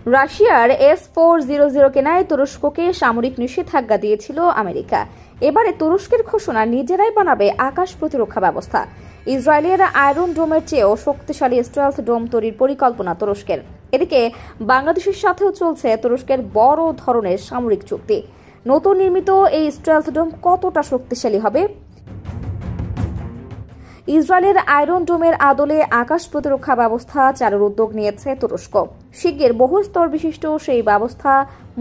রাশিয়ার S-400 কেনায় তুরস্ককে সামরিক নিষেধাজ্ঞা দিয়েছিল আমেরিকা। এবারে তুরস্কের ঘোষণা, নিজেরাই বানাবে আকাশ প্রতিরক্ষা ব্যবস্থা। ইসরায়েলের আয়রন ডোমের চেয়েও শক্তিশালী স্টেলথ ডোম তৈরির পরিকল্পনা তুরস্কের। এদিকে বাংলাদেশের সাথেও চলছে তুরস্কের বড় ধরনের সামরিক চুক্তি। নতুন নির্মিত এই স্টেলথ ডোম কতটা শক্তিশালী হবে? ইসরায়েলের আয়রন ডোমের আদলে আকাশ প্রতিরক্ষা ব্যবস্থা চালুর উদ্যোগ নিয়েছে তুরস্ক। শিগগির বহু স্তর বিশিষ্ট সেই ব্যবস্থা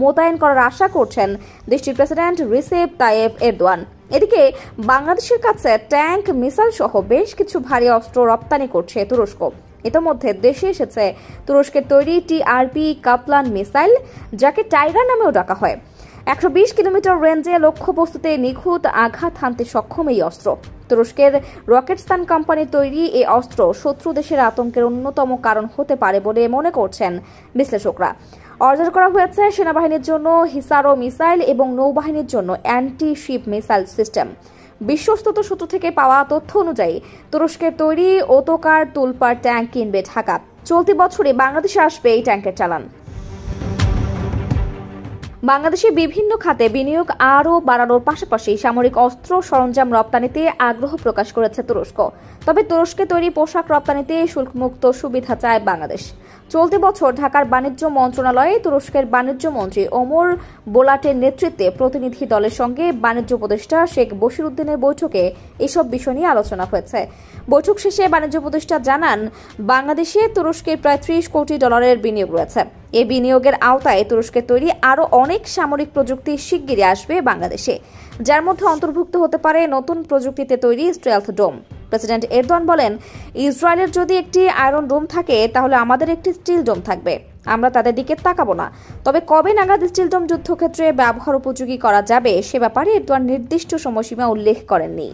মোতায়েন করার আশা করছেন দেশটির প্রেসিডেন্ট রিসেপ তাইয়েপ এরদোয়ান। এদিকে বাংলাদেশের কাছে ট্যাঙ্ক, মিসাইল সহ বেশ কিছু ভারী অস্ত্র রপ্তানি করছে তুরস্ক। ইতোমধ্যে দেশে এসেছে তুরস্কের তৈরি TRP কাপলান মিসাইল, যাকে টাইগার নামেও ডাকা হয়। 120 কিলোমিটার রেঞ্জে লক্ষ্যবস্তুতে নিখুঁত আঘাত হানতে সক্ষম এই অস্ত্র। তুরস্কের রকেটস্তান কোম্পানির তৈরি এই অস্ত্র শত্রু দেশের আতঙ্কের অন্যতম কারণ হতে পারে বলে মনে করছেন বিশ্লেষকরা। অর্ডার করা হয়েছে সেনাবাহিনীর জন্য হিসারো মিসাইল এবং নৌবাহিনীর জন্য অ্যান্টি শিপ মিসাইল সিস্টেম। বিশ্বস্ত সূত্র থেকে পাওয়া তথ্য অনুযায়ী তুরস্কের তৈরি ওতোকার তুলপার ট্যাঙ্ক কিনবে ঢাকা। চলতি বছরে বাংলাদেশে আসবে এই ট্যাঙ্কের চালান। বাংলাদেশে বিভিন্ন খাতে বিনিয়োগ আরও বাড়ানোর পাশাপাশি সামরিক অস্ত্র সরঞ্জাম রপ্তানিতে আগ্রহ প্রকাশ করেছে তুরস্ক। তবে তুরস্কে তৈরি পোশাক রপ্তানিতে শুল্কমুক্ত সুবিধা চায় বাংলাদেশ। চলতি বছর ঢাকার বাণিজ্য মন্ত্রণালয়ে তুরস্কের বাণিজ্য মন্ত্রী ওমর বোলাটের নেতৃত্বে প্রতিনিধি দলের সঙ্গে বাণিজ্য উপদেষ্টা শেখ বশিরউদ্দিনের বৈঠকে এসব বিষয় নিয়ে আলোচনা হয়েছে। বৈঠক শেষে বাণিজ্য উপদেষ্টা জানান, বাংলাদেশে তুরস্কের প্রায় $30 কোটি বিনিয়োগ রয়েছে। এই বিনিয়োগের আওতায় তুরস্কের তৈরি আরও অনেক সামরিক প্রযুক্তি শিগগিরই আসবে বাংলাদেশে, যার মধ্যে অন্তর্ভুক্ত হতে পারে নতুন প্রযুক্তিতে তৈরি স্টেলথ ডোম। প্রেসিডেন্ট এরদোয়ান বলেন, ইসরায়েলের যদি একটি আয়রন ডোম থাকে তাহলে আমাদের একটি স্টিল ডোম থাকবে। আমরা তাদের দিকে তাকাবো না। তবে কবে নাগাদ স্টিল ডোম যুদ্ধক্ষেত্রে ব্যবহার উপযোগী করা যাবে সে ব্যাপারে এরদোয়ান নির্দিষ্ট সময়সীমা উল্লেখ করেননি।